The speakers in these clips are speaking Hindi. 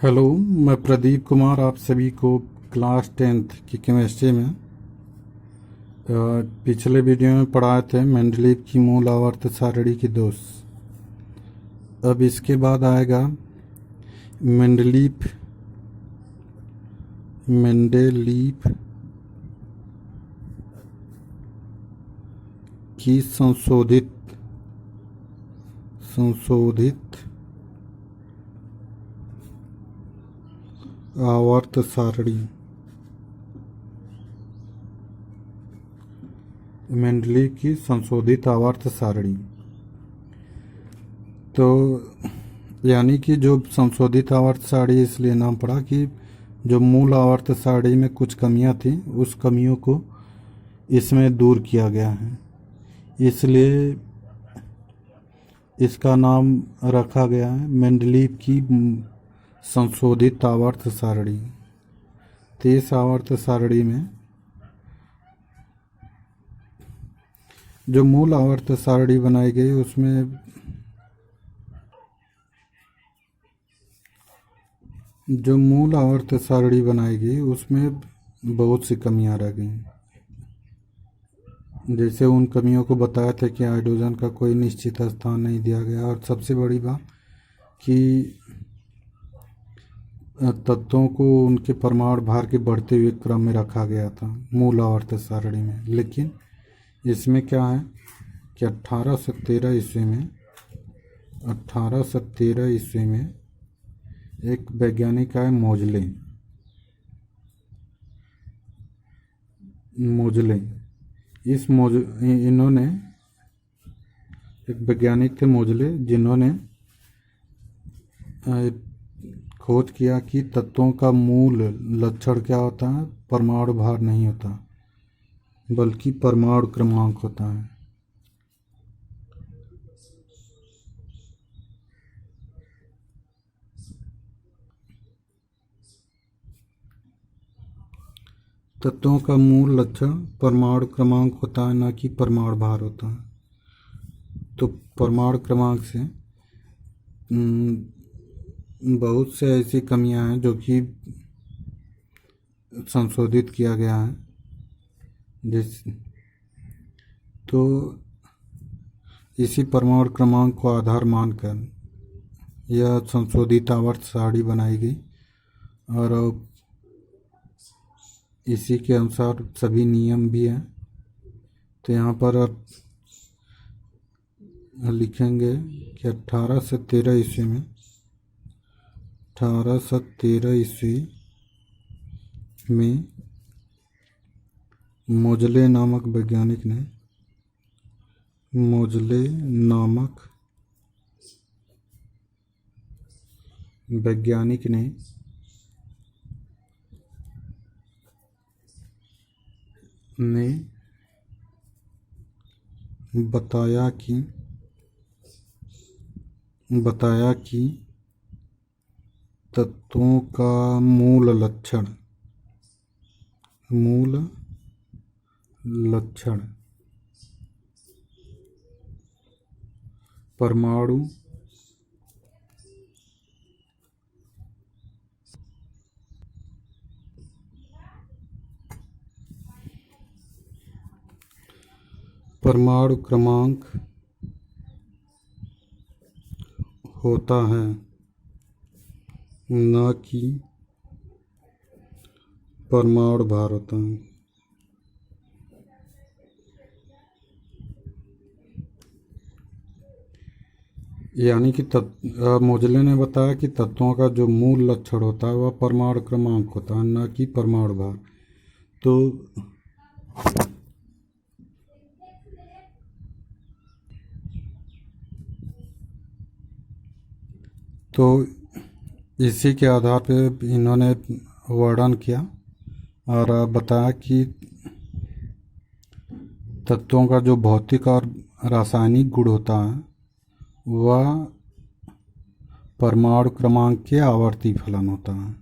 हेलो, मैं प्रदीप कुमार आप सभी को क्लास 10th की केमिस्ट्री में पिछले वीडियो में पढ़ाए थे मेंडलीव की मूल आवर्त सारणी की दोष। अब इसके बाद आएगा मेंडलीव मेंडलीव की संशोधित आवर्त सारणी। मेंडलीव की संशोधित आवर्त सारणी, तो यानी कि जो संशोधित आवर्त सारणी इसलिए नाम पड़ा कि जो मूल आवर्त सारणी में कुछ कमियां थी उस कमियों को इसमें दूर किया गया है, इसलिए इसका नाम रखा गया है मेंडलीव की संशोधित आवर्त सारणी। तो इस आवर्त सारणी में जो मूल आवर्त सारणी बनाई गई उसमें बहुत सी कमियां रह गई। जैसे उन कमियों को बताया था कि हाइड्रोजन का कोई निश्चित स्थान नहीं दिया गया, और सबसे बड़ी बात कि तत्वों को उनके परमाणु भार के बढ़ते हुए क्रम में रखा गया था मूल आवर्त सारणी में। लेकिन इसमें क्या है कि 1813 ईस्वी में एक वैज्ञानिक आए मोजले। इन्होंने एक वैज्ञानिक थे मोजले, जिन्होंने खोज किया कि तत्वों का मूल लक्षण क्या होता है। परमाणु भार नहीं होता बल्कि परमाणु क्रमांक होता है। तत्वों का मूल लक्षण परमाणु क्रमांक होता है, न कि परमाणु भार होता है। तो परमाणु क्रमांक से बहुत से ऐसी कमियां हैं जो कि संशोधित किया गया है। तो इसी परमाणु क्रमांक को आधार मानकर यह संशोधित आवर्त सारणी बनाई गई, और इसी के अनुसार सभी नियम भी हैं। तो यहाँ पर आप लिखेंगे कि 1813 ईस्वी में मोजले नामक वैज्ञानिक ने बताया कि तत्वों का मूल लक्षण परमाणु क्रमांक होता है, न कि परमाणु भार होता है। यानी कि मोजले ने बताया कि तत्वों का जो मूल लक्षण होता है वह परमाणु क्रमांक होता है, न कि परमाणु भार। तो इसी के आधार पर इन्होंने वर्णन किया और बताया कि तत्वों का जो भौतिक और रासायनिक गुण होता है वह परमाणु क्रमांक के आवर्ती फलन होता है।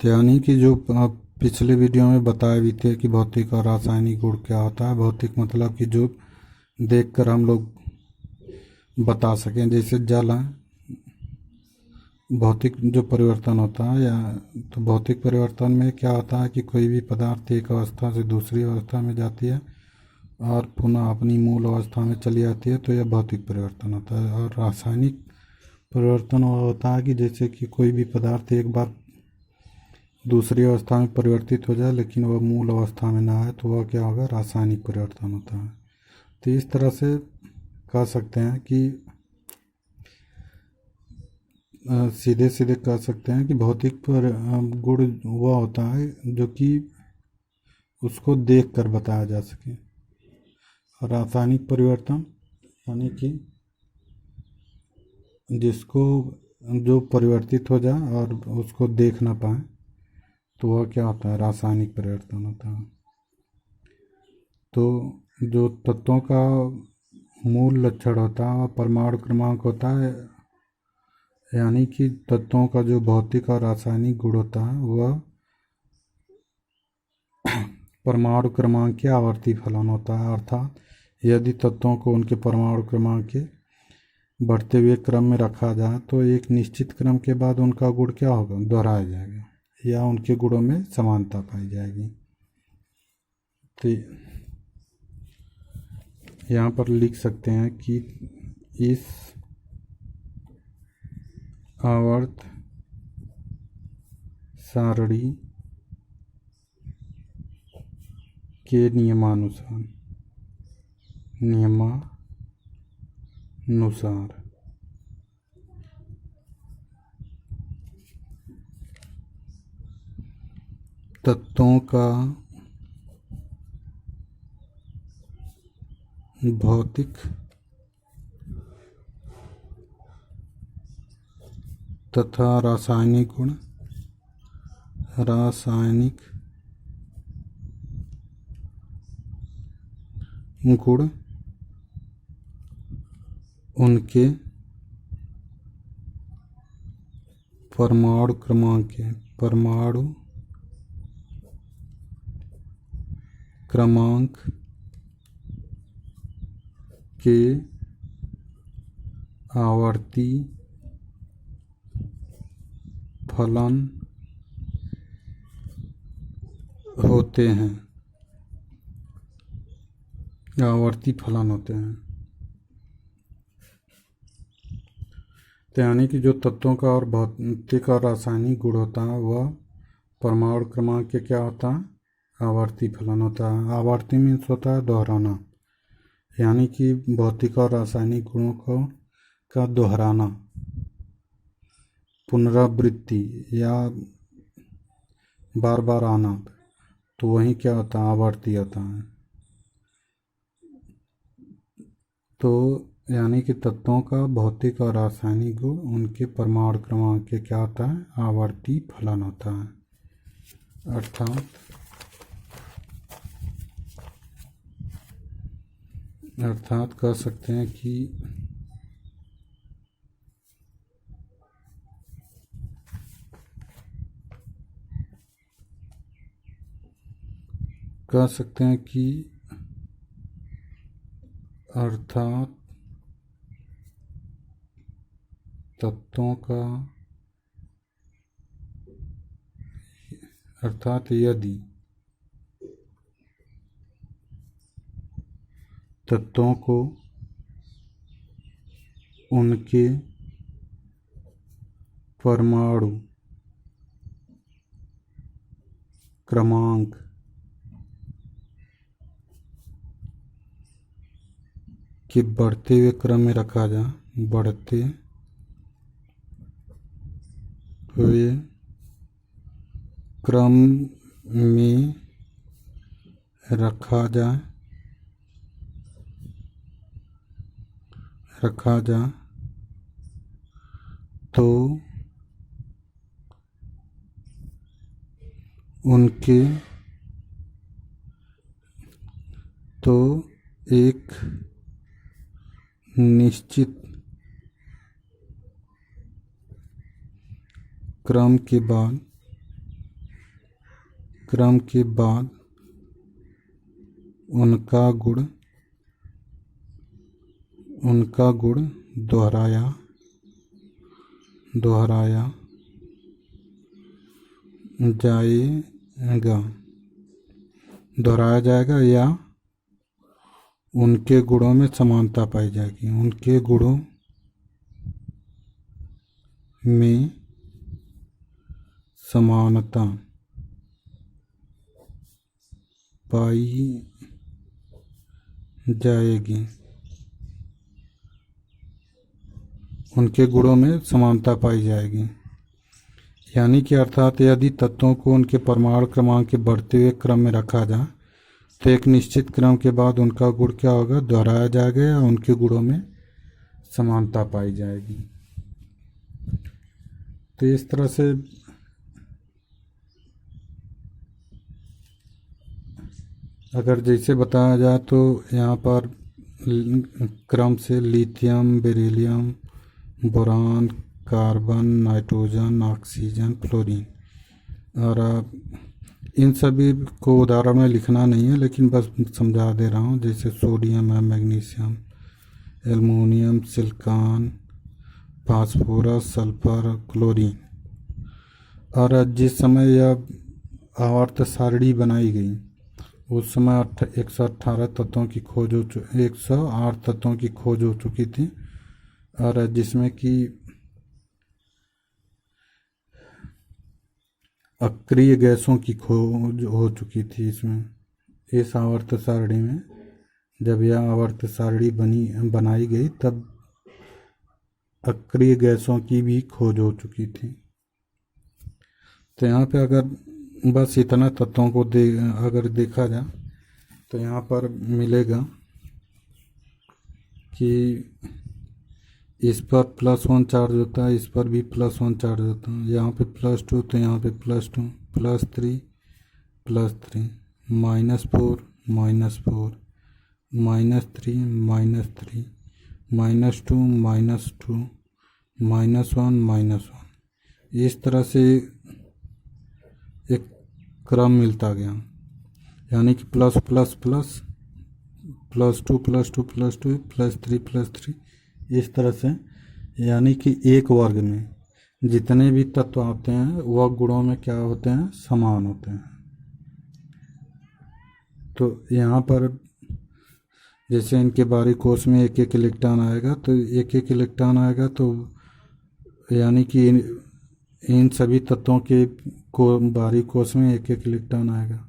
यानी कि जो पिछले वीडियो में बताए भी थे कि भौतिक और रासायनिक गुण क्या होता है। भौतिक मतलब कि जो देखकर हम लोग बता सकें, जैसे जल है, भौतिक जो परिवर्तन होता है या तो भौतिक परिवर्तन में क्या होता है कि कोई भी पदार्थ एक अवस्था से दूसरी अवस्था में जाती है और पुनः अपनी मूल अवस्था में चली जाती है, तो यह भौतिक परिवर्तन होता है। और रासायनिक परिवर्तन वो होता है कि जैसे कि कोई भी पदार्थ एक बार दूसरी अवस्था में परिवर्तित हो जाए लेकिन वह मूल अवस्था में ना आए, तो वह क्या होगा, रासायनिक परिवर्तन होता है। तो इस तरह से कह सकते हैं कि सीधे सीधे कह सकते हैं कि भौतिक गुण वह होता है जो कि उसको देख कर बताया जा सके, और रासायनिक परिवर्तन यानी कि जिसको जो परिवर्तित हो जाए और उसको देख ना पाए, तो वह क्या होता है, रासायनिक परिवर्तन होता है। तो जो तत्वों का मूल लक्षण होता है वह परमाणु क्रमांक होता है, यानी कि तत्वों का जो भौतिक और रासायनिक गुण होता है वह परमाणु क्रमांक के आवर्ती फलन होता है। अर्थात यदि तत्वों को उनके परमाणु क्रमांक के बढ़ते हुए क्रम में रखा जाए तो एक निश्चित क्रम के बाद उनका गुण क्या होगा, दोहराया जाएगा या उनके गुणों में समानता पाई जाएगी। तो यहाँ पर लिख सकते हैं कि इस आवर्त सारणी के नियमानुसार तत्वों का भौतिक तथा रासायनिक गुण उनके परमाणु क्रमांक के आवर्ती फलन होते हैं, तो यानी कि जो तत्वों का और भौतिक और रासायनिक गुण होता है वह परमाणु क्रमांक के क्या होता है, आवर्ती फलन होता है। आवर्ती मीन्स होता है दोहराना, यानी कि भौतिक और रासायनिक गुणों का दोहराना, पुनरावृत्ति या बार बार आना, तो वही क्या होता है, आवर्ती होता है। तो यानी कि तत्वों का भौतिक और रासायनिक गुण उनके परमाणु क्रमांक के क्या होता है, आवर्ती फलन होता है। अर्थात कह सकते हैं कि अर्थात तत्वों का यदि तत्वों को उनके परमाणु क्रमांक के बढ़ते हुए क्रम में रखा जाए, रखा जाए तो एक निश्चित क्रम के बाद उनका गुण दोहराया दोहराया जाएगा, दोहराया जाएगा या उनके गुणों में समानता पाई जाएगी, उनके गुणों में समानता पाई जाएगी, उनके गुणों में समानता पाई जाएगी। यानी कि अर्थात यदि तत्वों को उनके परमाणु क्रमांक के बढ़ते हुए क्रम में रखा जाए तो एक निश्चित क्रम के बाद उनका गुण क्या होगा, दोहराया जाएगा या उनके गुणों में समानता पाई जाएगी। तो इस तरह से अगर जैसे बताया जाए तो यहाँ पर क्रम से lithium, beryllium, boron, carbon, nitrogen, oxygen, fluorine, और इन सभी को उदाहरण में लिखना नहीं है लेकिन बस समझा दे रहा हूँ। जैसे सोडियम है, magnesium, aluminium, silicon, phosphorus, sulphur, chlorine. और जिस समय यह आवर्त सारणी बनाई गई उस समय 118 तत्वों की खोज हो 108 तत्वों की खोज हो चुकी थी, और जिसमें कि अक्रिय गैसों की खोज हो चुकी थी। इसमें इस आवर्त सारणी में जब यह आवर्त सारणी बनाई गई तब अक्रिय गैसों की भी खोज हो चुकी थी। तो यहाँ पे अगर बस इतना तत्वों को अगर देखा जाए तो यहाँ पर मिलेगा कि इस पर +1 चार्ज होता है, इस पर भी +1 चार्ज होता है, यहाँ पे +2 तो यहाँ पे +2, +3 +3, -4 -4, -3 -3, -2 -2, -1 -1, इस तरह से एक क्रम मिलता गया। यानी कि प्लस प्लस प्लस +2 +2 +2 +3 +3, इस तरह से। यानी कि एक वर्ग में जितने भी तत्व आते हैं वह गुणों में क्या होते हैं, समान होते हैं। तो यहाँ पर जैसे इनके बाहरी कोश में एक एक इलेक्ट्रॉन आएगा तो एक एक इलेक्ट्रॉन आएगा, तो यानी कि इन सभी तत्वों के बाहरी कोश में एक एक इलेक्ट्रॉन आएगा।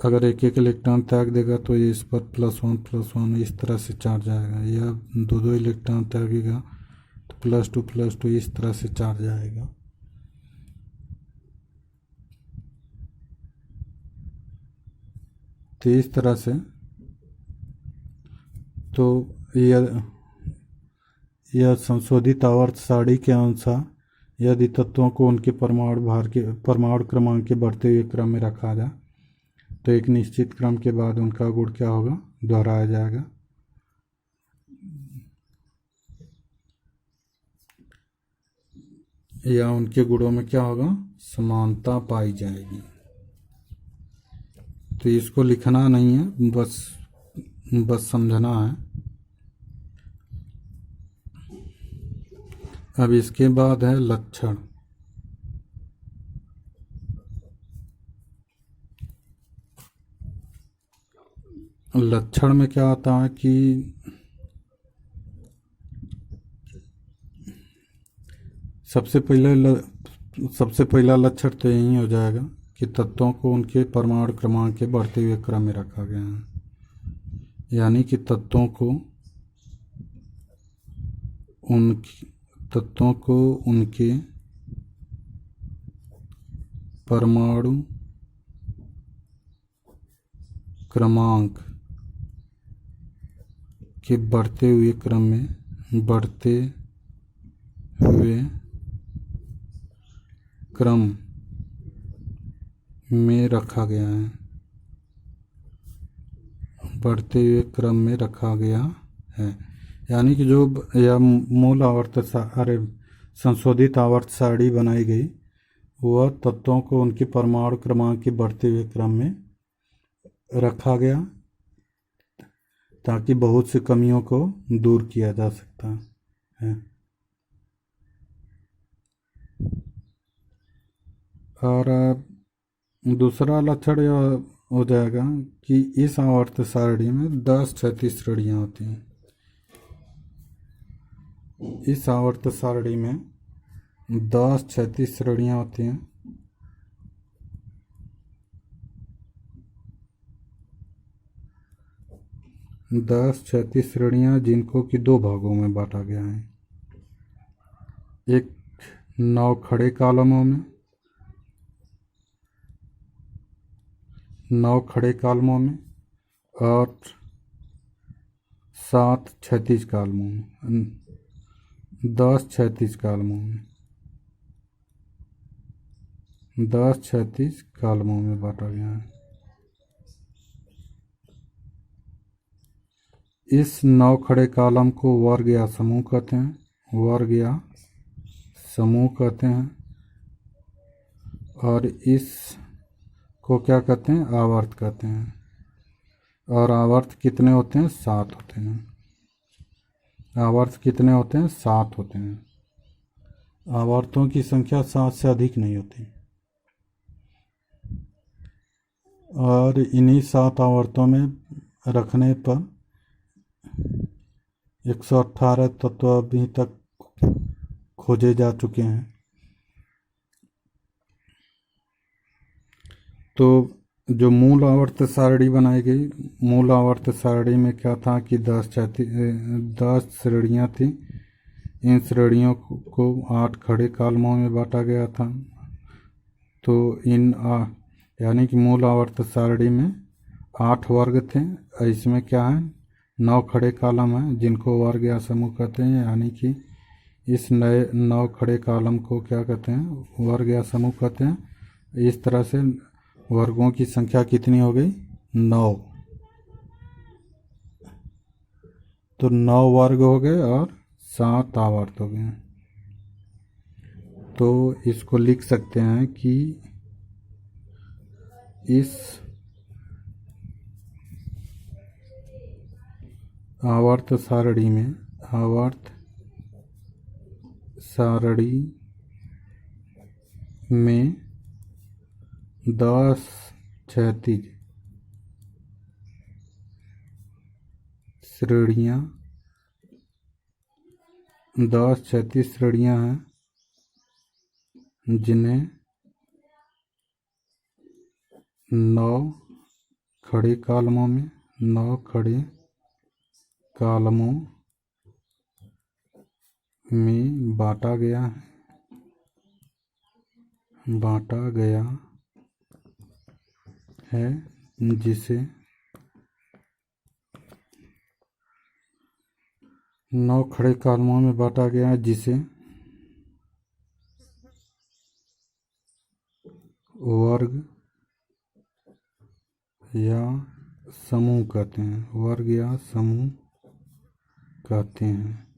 अगर एक एक इलेक्ट्रॉन त्याग देगा तो ये इस पर +1 इस तरह से चार्ज आएगा, या दो इलेक्ट्रॉन त्यागेगा तो +2 इस तरह से चार्ज आएगा। तो इस तरह से तो यह संशोधित आवर्त सारणी के अनुसार यदि तत्वों को उनके परमाणु क्रमांक के बढ़ते हुए क्रम में रखा जाए तो एक निश्चित क्रम के बाद उनका गुण क्या होगा, दोहराया जाएगा। या उनके गुणों में क्या होगा, समानता पाई जाएगी। तो इसको लिखना नहीं है, बस समझना है। अब इसके बाद है लक्षण। लक्षण में क्या आता है कि सबसे पहला लक्षण तो यही हो जाएगा कि तत्वों को उनके परमाणु क्रमांक के बढ़ते हुए क्रम में रखा गया है। यानी कि तत्वों को उनके परमाणु क्रमांक के बढ़ते हुए क्रम में रखा गया है, बढ़ते हुए क्रम में रखा गया है। यानी कि जो यह मूल संशोधित आवर्त सारणी बनाई गई वह तत्वों को उनके परमाणु क्रमांक के बढ़ते हुए क्रम में रखा गया ताकि बहुत सी कमियों को दूर किया जा सकता है। और दूसरा लक्षण यह हो जाएगा कि इस आवर्त सारणी में 10 क्षैतिज श्रेणियाँ होती हैं। इस आवर्त सारणी में 10 क्षैतिज श्रेणियाँ होती हैं। दस क्षैतिज श्रेणियाँ जिनको कि दो भागों में बांटा गया है। एक 9 खड़े कॉलमों में, 9 खड़े कॉलमों में और 7 क्षैतिज कॉलमों में, 10 क्षैतिज कॉलमों में, 10 क्षैतिज कॉलमों में बांटा गया है। इस 9 खड़े कॉलम को वर्ग या समूह कहते हैं, वर्ग या समूह कहते हैं। और इस को क्या कहते हैं? आवर्त कहते हैं। और आवर्त कितने होते हैं? 7 होते हैं। आवर्त कितने होते हैं? 7 होते हैं। आवर्तों की संख्या 7 से अधिक नहीं होती। और इन्हीं 7 आवर्तों में रखने पर 118 तत्व अभी तक खोजे जा चुके हैं। तो जो मूल आवर्त सारणी बनाई गई, मूल आवर्त सारणी में क्या था कि 10 श्रेणियाँ थी। इन श्रेणियों को 8 खड़े कॉलमों में बांटा गया था। तो यानी कि मूल आवर्त सारणी में 8 वर्ग थे। इसमें क्या है? 9 खड़े कॉलम हैं जिनको वर्ग या समूह कहते हैं। यानी कि इस नए 9 खड़े कॉलम को क्या कहते हैं? वर्ग या समूह कहते हैं। इस तरह से वर्गों की संख्या कितनी हो गई? 9। तो 9 वर्ग हो गए और 7 आवर्त हो गए। तो इसको लिख सकते हैं कि इस आवर्त सारणी में, आवर्त सारणी में 10 क्षैतिज श्रेणियाँ, 10 क्षैतिज श्रेणियाँ हैं जिन्हें 9 खड़े कॉलमों में, 9 खड़े कॉलमों में बांटा गया है, बांटा गया है, जिसे 9 खड़े कॉलमों में बांटा गया है, जिसे वर्ग या समूह कहते हैं, वर्ग या समूह कहते हैं।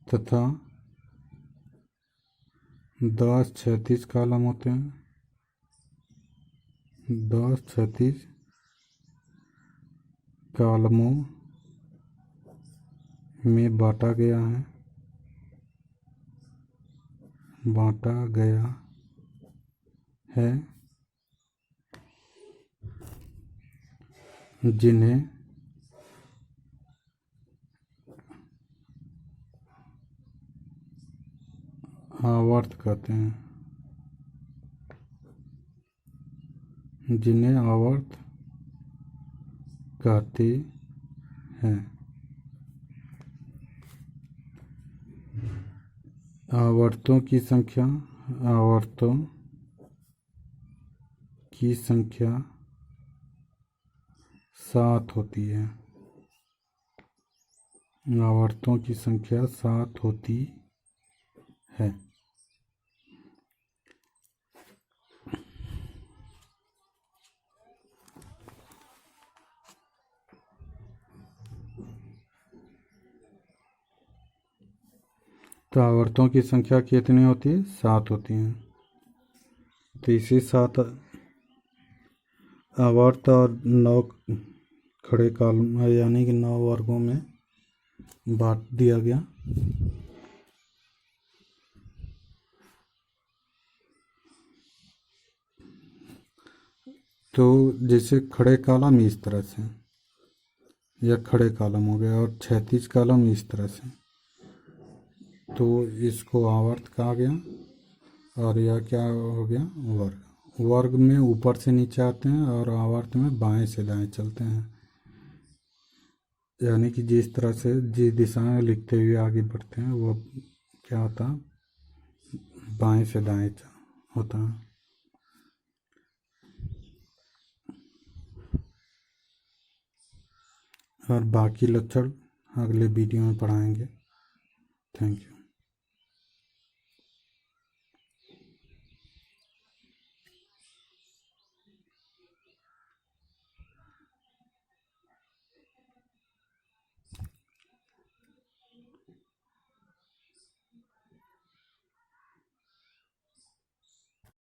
तथा 10 क्षैतिज कॉलम होते हैं। 10 क्षैतिज कॉलमों में बांटा गया है, बांटा गया है, जिन्हें आवर्त कहते हैं, जिन्हें आवर्त कहते हैं। आवर्तों की संख्या, आवर्तों की संख्या 7 होती है। आवर्तों की संख्या 7 होती है। तो आवर्तों की संख्या कितनी होती है? 7 होती है। तो इसी 7 आवर्त और 9 खड़े कॉलम यानी कि 9 वर्गों में बांट दिया गया। तो जैसे खड़े कॉलम इस तरह से, या खड़े कॉलम हो गया, और क्षैतिज कॉलम इस तरह से, तो इसको आवर्त कहा गया। और यह क्या हो गया, वर्ग। वर्ग में ऊपर से नीचे आते हैं और आवर्त में बाएं से दाएं चलते हैं। यानी कि जिस तरह से जिस दिशा में लिखते हुए आगे बढ़ते हैं वो क्या होता है, बाएं से दाएं होता है। और बाकी लक्षण अगले वीडियो में पढ़ाएंगे। Thank you.